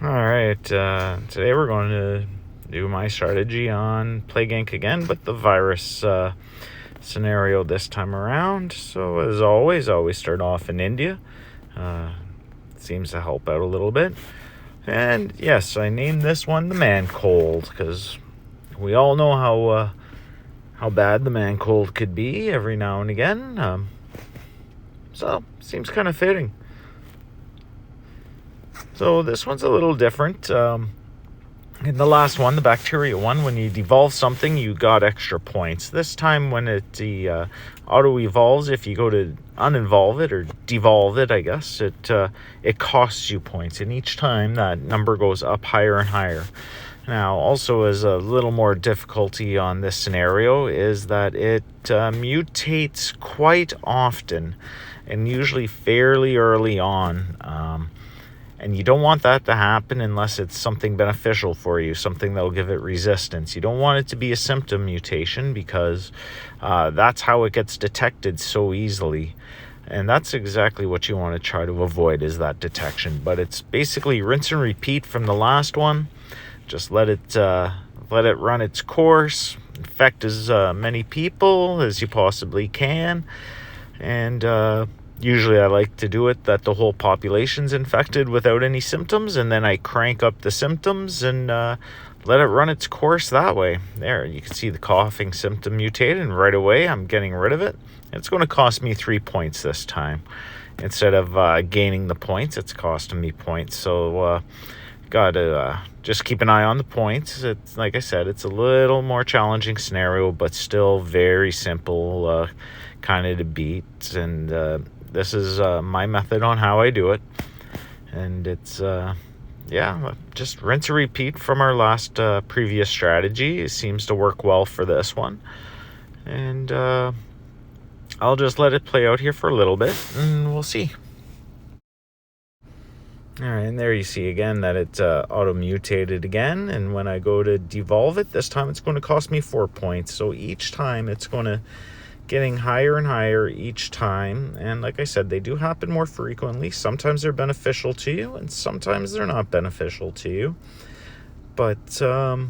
All right, today we're going to do my strategy on Plague Inc. again, but the virus scenario this time around. So as always, I always start off in India. It seems to help out a little bit. And yes, I named this one the Man Cold because we all know how bad the Man Cold could be every now and again. So seems kind of fitting. So this one's a little different. In the last one, the bacteria one, when you devolve something, you got extra points. This time when it auto-evolves, if you go to uninvolve it or devolve it, I guess, it costs you points. And each time that number goes up higher and higher. Now, also as a little more difficulty on this scenario is that it mutates quite often and usually fairly early on. And you don't want that to happen unless it's something beneficial for you, something that will give it resistance. You don't want it to be a symptom mutation because that's how it gets detected so easily. And that's exactly what you want to try to avoid, is that detection. But it's basically rinse and repeat from the last one. Just let it run its course, infect as many people as you possibly can, and usually I like to do it that the whole population's infected without any symptoms, and then I crank up the symptoms and let it run its course that way. There, you can see the coughing symptom mutated, and right away I'm getting rid of it. It's going to cost me 3 points this time. Instead of gaining the points, it's costing me points. So gotta just keep an eye on the points. It's, like I said, it's a little more challenging scenario, but still very simple kind of to beat. And this is my method on how I do it. And it's, just rinse and repeat from our last previous strategy. It seems to work well for this one. And I'll just let it play out here for a little bit, and we'll see. All right, and there you see again that it auto-mutated again. And when I go to devolve it, this time it's going to cost me 4 points. So each time it's going to getting higher and higher each time. And like I said, they do happen more frequently. Sometimes they're beneficial to you, and sometimes they're not beneficial to you. But there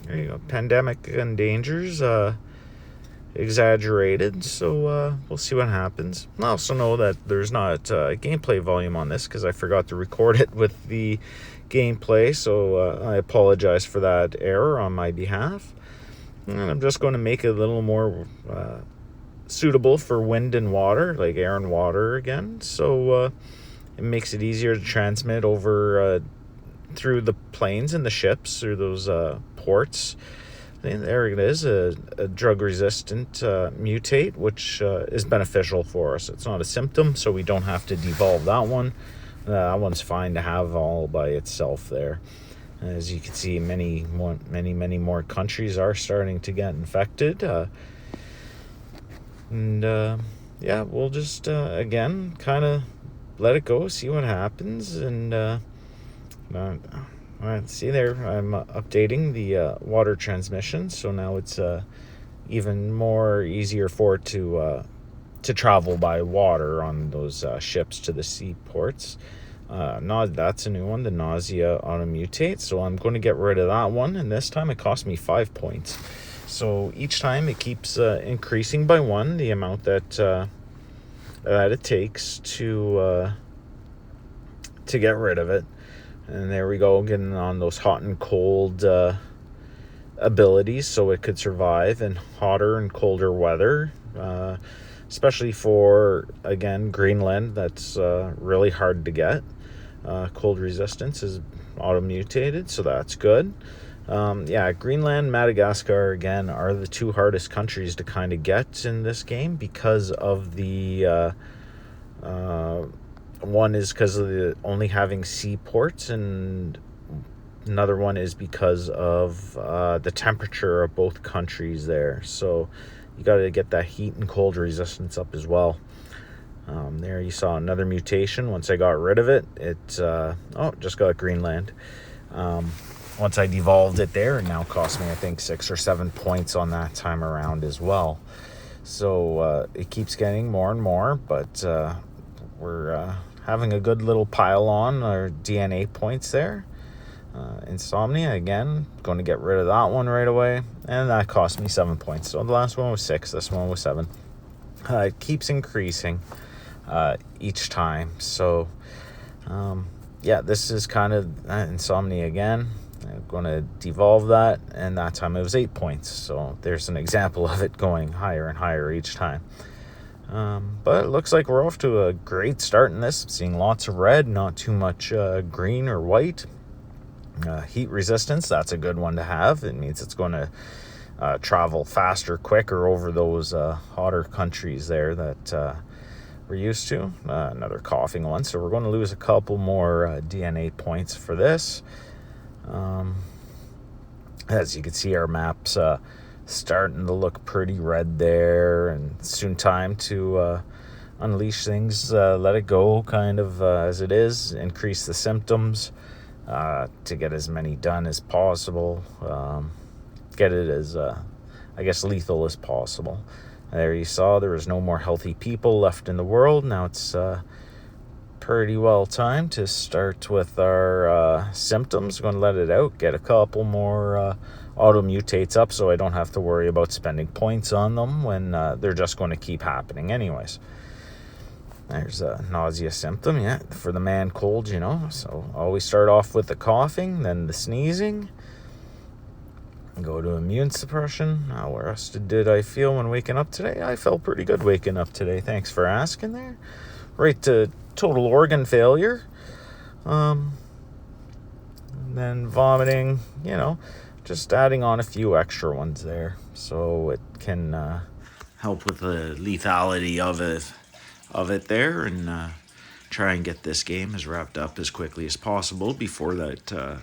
you go. Pandemic and dangers exaggerated, so we'll see what happens. I also know that there's not gameplay volume on this because I forgot to record it with the gameplay, so I apologize for that error on my behalf. And I'm just going to make it a little more suitable for wind and water, like air and water again, so it makes it easier to transmit over through the planes and the ships, through those ports. And there it is, a drug-resistant mutate, which is beneficial for us. It's not a symptom, so we don't have to devolve that one. That one's fine to have all by itself there. As you can see, many more countries are starting to get infected. We'll just, again, kind of let it go, see what happens, and all right, see there, I'm updating the water transmission, so now it's even more easier for it to travel by water on those ships to the seaports. That's a new one, the nausea auto-mutate, so I'm going to get rid of that one, and this time it cost me 5 points. So each time it keeps increasing by 1, the amount that it takes to get rid of it. And there we go, getting on those hot and cold abilities, so it could survive in hotter and colder weather, especially for, again, Greenland. That's really hard to get. Cold resistance is auto-mutated, so that's good. Greenland, Madagascar, again, are the 2 hardest countries to kind of get in this game because of the one is because of the only having seaports, and another one is because of the temperature of both countries there. So you got to get that heat and cold resistance up as well. There you saw another mutation. Once I got rid of it, just got Greenland. Once I devolved it there, it now cost me, I think, 6 or 7 points on that time around as well. So it keeps getting more and more, but we're having a good little pile on our DNA points there. Insomnia, again, going to get rid of that one right away. And that cost me 7 points. So the last one was 6, this one was 7. It keeps increasing each time. So, yeah, this is kind of Insomnia again. I'm going to devolve that, and that time it was 8 points. So there's an example of it going higher and higher each time. But it looks like we're off to a great start in this. I'm seeing lots of red, not too much green or white. Heat resistance, that's a good one to have. It means it's going to travel faster, quicker over those hotter countries there that we're used to. Another coughing one, so we're going to lose a couple more DNA points for this. As you can see, our map's starting to look pretty red there, and soon time to unleash things, let it go kind of as it is, increase the symptoms to get as many done as possible, get it as I guess lethal as possible. There you saw there was no more healthy people left in the world. Now it's pretty well timed to start with our symptoms. Going to let it out, get a couple more auto mutates up so I don't have to worry about spending points on them when they're just going to keep happening anyways. There's a nausea symptom, yeah, for the man cold, you know. So always start off with the coughing, then the sneezing. Go to immune suppression. How rested did I feel when waking up today? I felt pretty good waking up today. Thanks for asking there. Right to total organ failure. And then vomiting, you know, just adding on a few extra ones there so it can help with the lethality of it there, and try and get this game as wrapped up as quickly as possible before that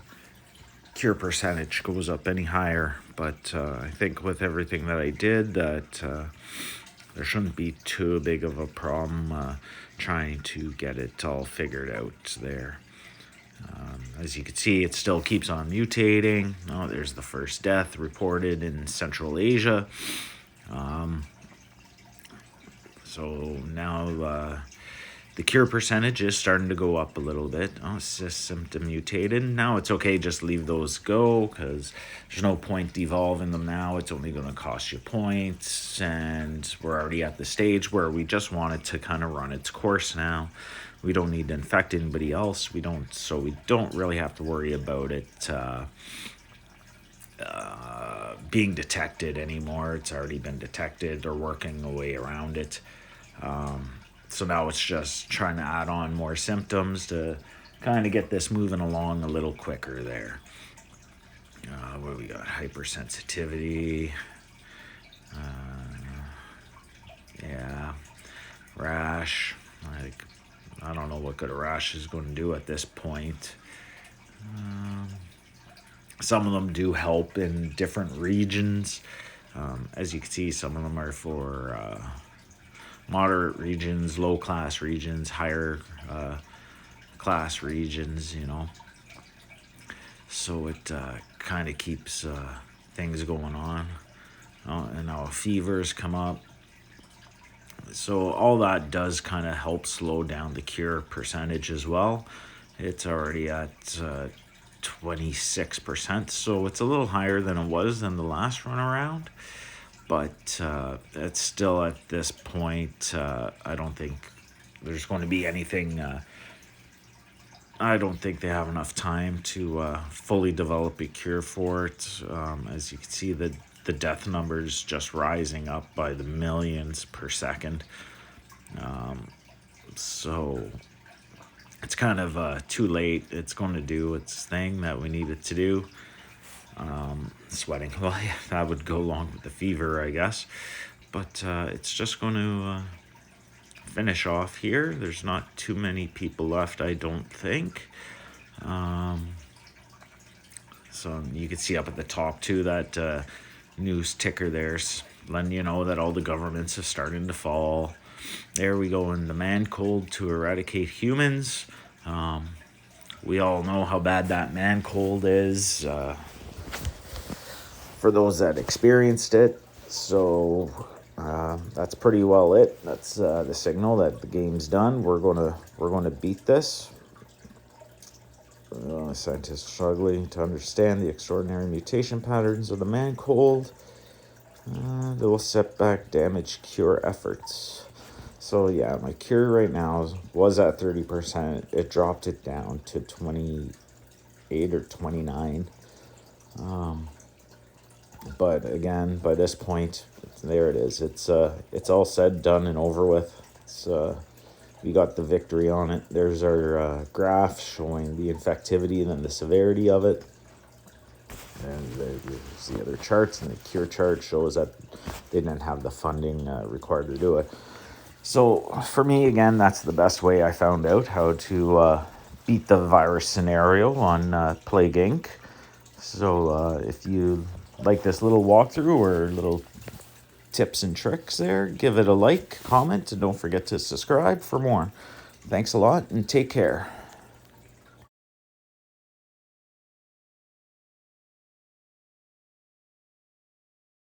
cure percentage goes up any higher. But I think with everything that I did, that there shouldn't be too big of a problem trying to get it all figured out there. As you can see, it still keeps on mutating. Oh, there's the first death reported in Central Asia. So now the cure percentage is starting to go up a little bit. Oh, it's just symptom mutated. Now it's okay, just leave those go, because there's no point devolving them now. It's only going to cost you points, and we're already at the stage where we just want it to kind of run its course now. We don't need to infect anybody else. So we don't really have to worry about it being detected anymore. It's already been detected or working a way around it. So now it's just trying to add on more symptoms to kind of get this moving along a little quicker there. What we got? Hypersensitivity. Yeah. Rash. I don't know what good a rash is going to do at this point. Some of them do help in different regions. As you can see, some of them are for moderate regions, low class regions, higher class regions, you know. So it kind of keeps things going on. And now fevers come up. So all that does kind of help slow down the cure percentage as well. It's already at 26%, so it's a little higher than it was than the last run around. But it's still at this point, I don't think there's going to be anything. I don't think they have enough time to fully develop a cure for it. As you can see, the death numbers just rising up by the millions per second. So it's kind of too late. It's going to do its thing that we need it to do. Sweating, well, yeah, that would go along with the fever, I guess. But it's just going to finish off here. There's not too many people left, I don't think. So you can see up at the top too that news ticker there's letting you know that all the governments are starting to fall. There we go, in the man cold to eradicate humans. We all know how bad that man cold is for those that experienced it. So That's pretty well it. That's the signal that the game's done. We're gonna beat this. Scientists struggling to understand the extraordinary mutation patterns of the man cold. They will set back damage cure efforts. So yeah, my cure right now was at 30%. It dropped it down to 28 or 29. But again, by this point, there it is. It's all said, done, and over with. We got the victory on it. There's our graph showing the infectivity and then the severity of it. And there's the other charts, and the cure chart shows that they didn't have the funding required to do it. So for me, again, that's the best way I found out how to beat the virus scenario on Plague Inc. So if you like this little walkthrough or little tips and tricks there, give it a like, comment, and don't forget to subscribe for more. Thanks a lot, and take care.